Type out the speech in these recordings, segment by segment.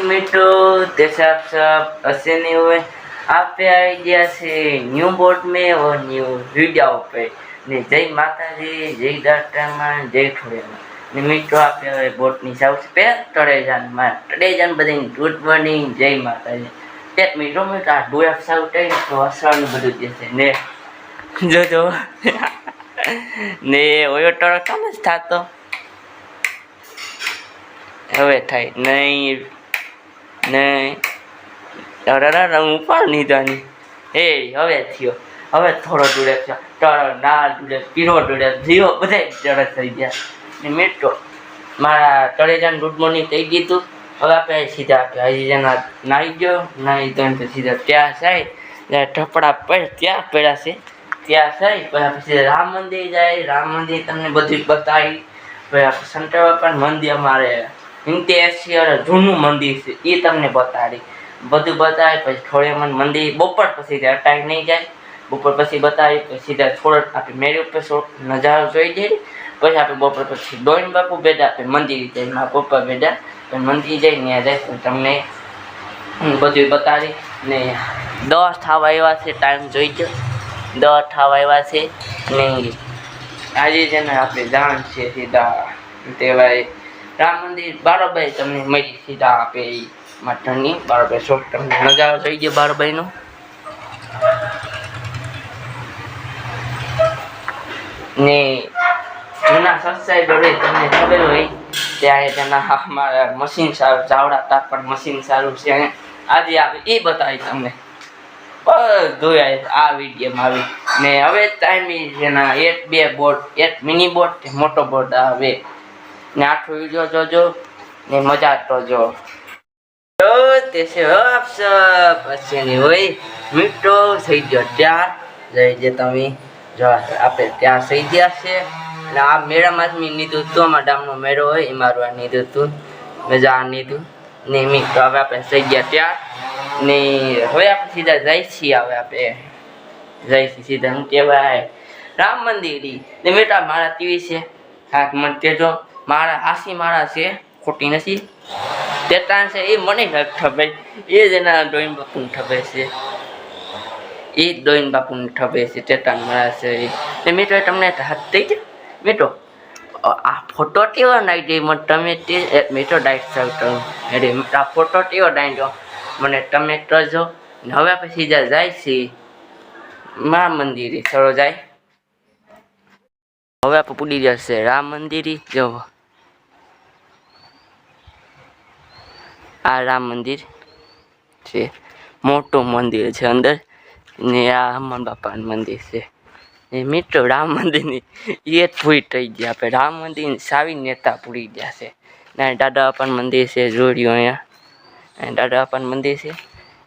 मित्रों जैसे आप सब अच्छे नहीं हुए आप पे आइडिया से न्यू बोर्ड में और न्यू वीडियो पे ने जय माता जी जय दातामा जय ठोड़ियामा ने मित्रों आप पे बोर्ड ની સૌથી પહેલા ટડેજાન બધાને ગુડ મોર્નિંગ જય માતાજી તે મિત્રો મે આ ડોયા સાઉટે તો અસણ બધું દેશે ને જો ને ઓયો ટરો કામ જ થાતો હવે થાય નહીં નહીં હું પણ નીધાની એ હવે થયો હવે થોડો ડૂડે થયો ટરો ના ડૂડે પીરો ડૂડે જીવો બધા જડે થઈ ગયા ને મેટ્રો મારા ટળેજાને ગુડ મોર્નિંગ થઈ દીધું હવે આપણે સીધા આપણે હજી જેના નાહી ગયો નાહી ધોઈને તો સીધા ત્યાં જાય જ્યાં ઢપડા પડે ત્યાં પડ્યા છે ત્યાં જાય પછી આપણે સીધા રામ મંદિર જાય રામ મંદિર તમને બધું બતાવી પછી આપણે સંત બાપા મંદિર અમારે 87 જૂનું મંદિર છે એ તમને બતાડી બધું બતાવે પછી થોડે મંદિર બપોર પછી અટાઈ નહીં જાય બપોર પછી બતાવી પછી સીધા થોડો આપણે મેળી ઉપર નજારો જોઈ જઈએ પછી આપણે બપોર પછી ડોઈન બાપુ બેઠા આપણે મંદિર જાય મારા પપ્પા બેઠા પછી મંદિર જાય ત્યાં જાય તમને બધું બતાવી ને 10 થવા આવ્યા છે ટાઈમ જોઈ ગયો 10 થવા આવ્યા છે ને આજે છે ને આપણે જાણ છે સીધા તેવાય રામ મંદિર બારોબાઈ તમને મળી સીધા આપે મટનની બારોબાઈ શોખ તમને નજારો થઈ ગયો બારોબાઈનો ને જૂના સબસ્ક્રાઈબર તમને ખબર હોય ત્યારે તેના અમારા મશીન સારું ચાવડા તાપણ મશીન સારું છે આજે આપણે એ બતાવી તમને બધું આ વિડીયોમાં આવી ને હવે ટાઈમ જેના 1-2 બોર્ડ એક મિની બોર્ડ મોટો બોર્ડ આવે ને આખો વિડીયો જોજો ને મજા કરજો તો તે છે આપ સબ પછી હોય મિત્રો થઈ ગયો ત્યાર જઈ જે તમે જો આપણે ત્યાં થઈ ગયા છે ને આ મેળામાં જ મેં લીધું હતું અમારા ગામનો મેળો હોય એ મારું આ લીધું હતું મજા લીધું ને મિત્રો હવે આપણે થઈ ગયા ત્યાં ને હવે આપણે સીધા જઈ છીએ હવે આપણે જઈ છીએ સીધા હું કહેવાય રામ મંદિર ને બેટા મારા ટીવી છે હાથ મને કહેજો મારા આસી મારા છે ખોટી નથી તેટાણ છે એ મને ઠબે એ જ એના ડોઈન બાપુને ઠબે છે એ ડોઈન બાપુને ઠબે છે તેટાણ મારા છે એ મિત્રો તમને હાથ થઈ ગયા મિત્રો આ ફોટો કેવો નાઈ દે મને તમે તે મિત્રો ડાઈટ ચાલતો એટલે આ ફોટો કેવો ડાઈડો મને તમે કરજો હવે આપણે સીધા જાય છે મા મંદિરે ચલો જાય હવે આપણે પૂડી જશે રામ મંદિરે જો આ રામ મંદિર છે મોટું મંદિર છે અંદર ને આ હનુમાન બાપાનું મંદિર છે એ મિત્રો રામ મંદિરની એ ભૂઈ થઈ ગયા આપણે રામ મંદિરની સાવી નેતા પૂરી ગયા છે ને દાદા બાપાનું મંદિર છે જોડ્યું અહીંયા દાદા બાપાનું મંદિર છે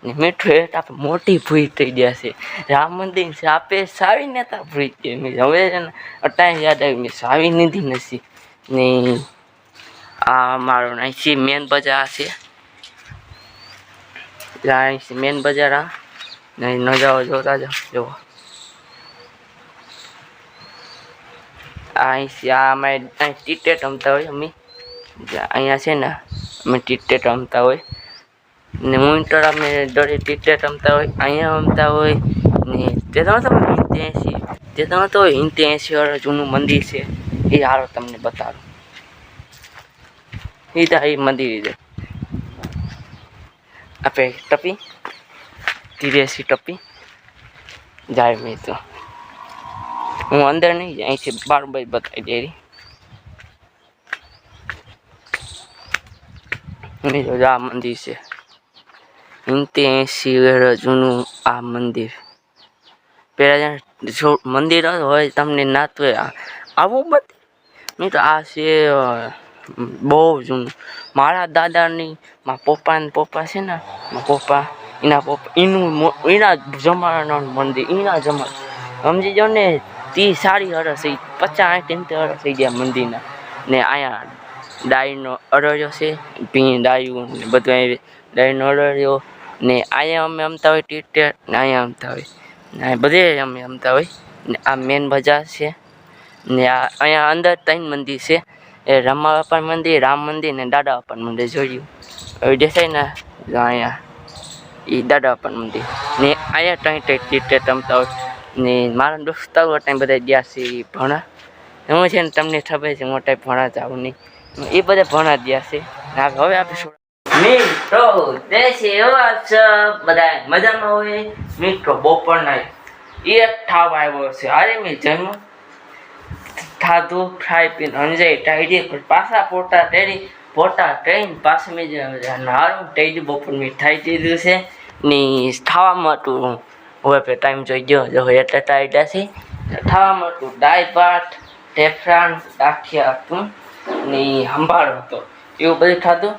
ને મિત્રો એ આપણે મોટી ભૂઈ થઈ ગયા છે રામ મંદિર છે આપણે સાવી નેતા ભૂઈ ગયા હવે છે ને અટાઈ યાદ આવી મેં સાવી નીધી નથી ને આ મારો અહીંથી મેન બજાર છે અહીંથી મેન બજાર આ નહીં ન જાઓ જોતા જાઓ જુઓ અહીંથી આ અમે અહીં ક્રિકેટ રમતા હોય અમે અહીંયા છે ને અમે ક્રિકેટ રમતા હોય ને મોનિટર અમે દોડે ક્રિકેટ રમતા હોય અહીંયા રમતા હોય ને તે તમે 87 વર્ષ જૂનું મંદિર છે એ હારો તમને બતાવું એ મંદિર છે આપણે ટપી 83 ટપી જાય મેં તો હું અંદર નહીં જાય અહીંથી બારોબાઈ બતાવી દે જો આ મંદિર છે 87 વર્ષ જૂનું આ મંદિર પહેલાં જો મંદિર હોય તમને ના તો આવું બધું નહીં તો આ છે બહુ જૂનું મારા દાદાની મારા પપ્પા છે ને મારા પપ્પા એના જમાનાનું મંદિર એના જમાના સમજી જાઓ ને 30-40 વર્ષ થઈ 50-70 વર્ષ થઈ ગયા મંદિરના ને અહીંયા ડાયનો અરડ્યો છે ભીં ડાયું ને બધું અહીં ડાયનો અરડ્યો ને અહીંયા અમે રમતા હોય ક્રિકેટ ને અહીંયા રમતા હોય ને બધે અમે રમતા હોય ને આ મેન બજાર છે ને આ અહીંયા અંદર 3 મંદિર છે એ રમા બાપા મંદિર, રામ મંદિર ને દાદા બાપા મંદિર જોયું. હવે દેખાય ને અહીંયા એ દાદા બાપા મંદિર ને અહીંયા ત્યાં ક્રિકેટ રમતા હોય ને મારા દોસ્તારો ત્યાં બધા ગયા છે ભણા. હું છે ને તમને ખબર છે મોટા ભણા જાઉં નહીં, એ બધા ભણા ગયા છે. હવે આપણે મિત્રો દેશી એવા છે બધા મજામાં હોય. મિત્રો બપોરના એક ઠાવ આવ્યો છે. અરે મેં જમ્યું ખાધું ખાઈ પીને અંજાઈ ટાઈડી પાછા પોટા ટ્રેન પાછું મેં નારું ટાઈડી બપોર મેં ખાઈ દીધું છે ને ખાવામાં હતું. હવે ટાઈમ જોઈ ગયો જો એટલે ટાઈડા છે. ખાવામાં હતું દાળ ભાત, ટેફરાન, ગાંઠિયા હતું ને સંભાળ હતો. એવું બધું ખાધું.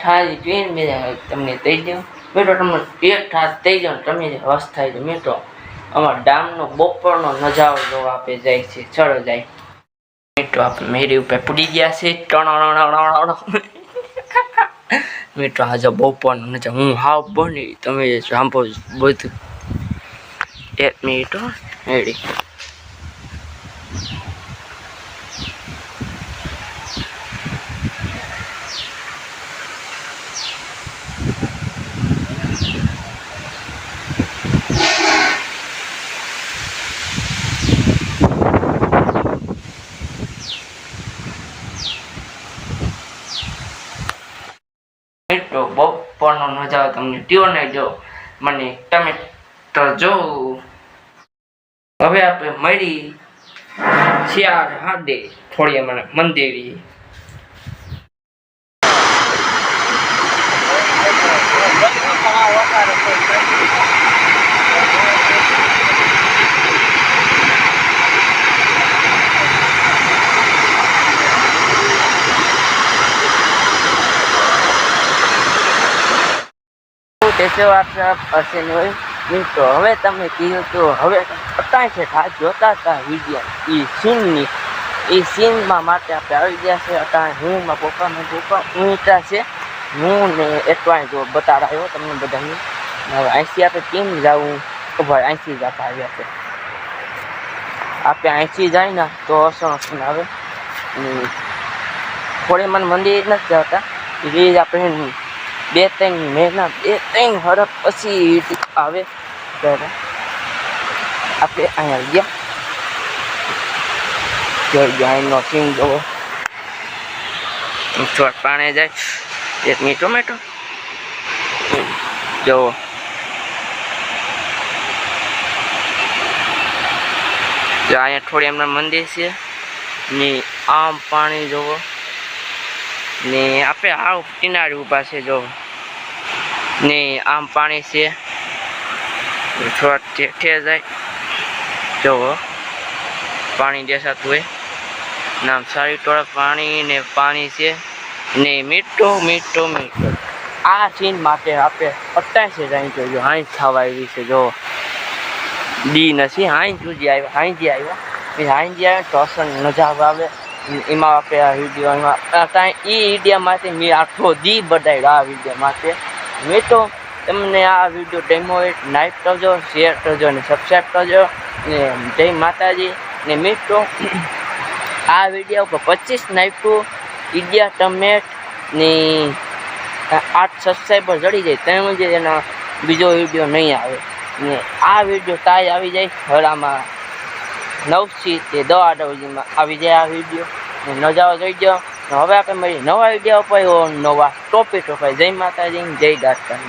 થાળી પીને મેં તમને દઈ દઉં. મિત્રો તમને એક થાળ દઈ દઉં તમે હસ થાય છે. મિત્રો અમારા ડામનો બપોરનો નજારો જોવા આપે જાય છે. ચડો જાય મિત્રો આપણે મેરી ઉપર પૂરી ગયા છે. મિત્રો આજે બપોરનો નજારો હું હાવ બની તમે સાંભળો બધું. 1 મિનિટ રેડી. મિત્રો બપોરનો નજારો તમને ટ્યો ને જો મને તમે તો જો. હવે આપણે મળી 4 થોડી મને મંદિરી. હશે ને હોય મિત્રો. હવે તમે કીધું તો હવે અત્યારે છે હાથ જોતા હતા વિડીયો એ સીનની એ સીનમાં માટે આપણે આવી ગયા છે. અત્યારે હું મારા પપ્પા ઊંચા છે. હું ને એટલા જો બતાડાયો તમને બધાને. હવે અહીંથી આપણે કેમ જવું ભાઈ અહીંથી જ આપણે આવ્યા છે. આપણે અહીંથી જાય ને તો અસણ આવે. થોડી મને મંદિર નથી જતા એ આપણે 2-3 મહિના 2-3 વર્ષ પછી આવે ત્યારે આપણે અહીંયા ગયા. અહીંનો સીન જોવો. થોડા પાણી જાય 1 મિનિટ ટોમેટો જોવો. અહીંયા થોડી એમના મંદિર છે ને આમ પાણી જોવો ને આપણે આવ કિનારે ઊભા છે જો ને આમ પાણી છે. થોડા ઠેઠે જાય જોવો પાણી દેખાતું હોય નામ સારી ટોળા પાણી ને પાણી છે ને મીઠો. આ સીન માટે આપણે 88 જાય જોયો. હાઈ થવા આવી છે જો ડી નથી હાઈ સુધી આવ્યા. હાઈજી આવ્યા તો અસર નજારો આવે. એમાં આપણે આ વિડીયોમાં કાંઈ એ વિડીયોમાંથી મેં આખો દી બધાયો આ વિડીયો માટે. મેં તો તમને આ વિડીયો ટાઈમ હોય લાઈક કરજો, શેર કરજો અને સબસ્ક્રાઈબ કરજો ને જય માતાજી. ને મિત્રો આ વિડીયો ઉપર 25 નાખ્યું વિડીયા ટમેટ ને 8 સબસ્ક્રાઈબર જડી જાય તેમ જ એનો બીજો વિડીયો નહીં આવે. ને આ વિડીયો તાજ આવી જાય હળામાં 9 થી 10 સુધીમાં આવી જાય આ વિડીયો. નજારો જોઈ ગયો. હવે આપણે મળી નવા વિડીયો ઉપર નવા ટોપિક ઉપર. જય માતાજી, જય દાતા.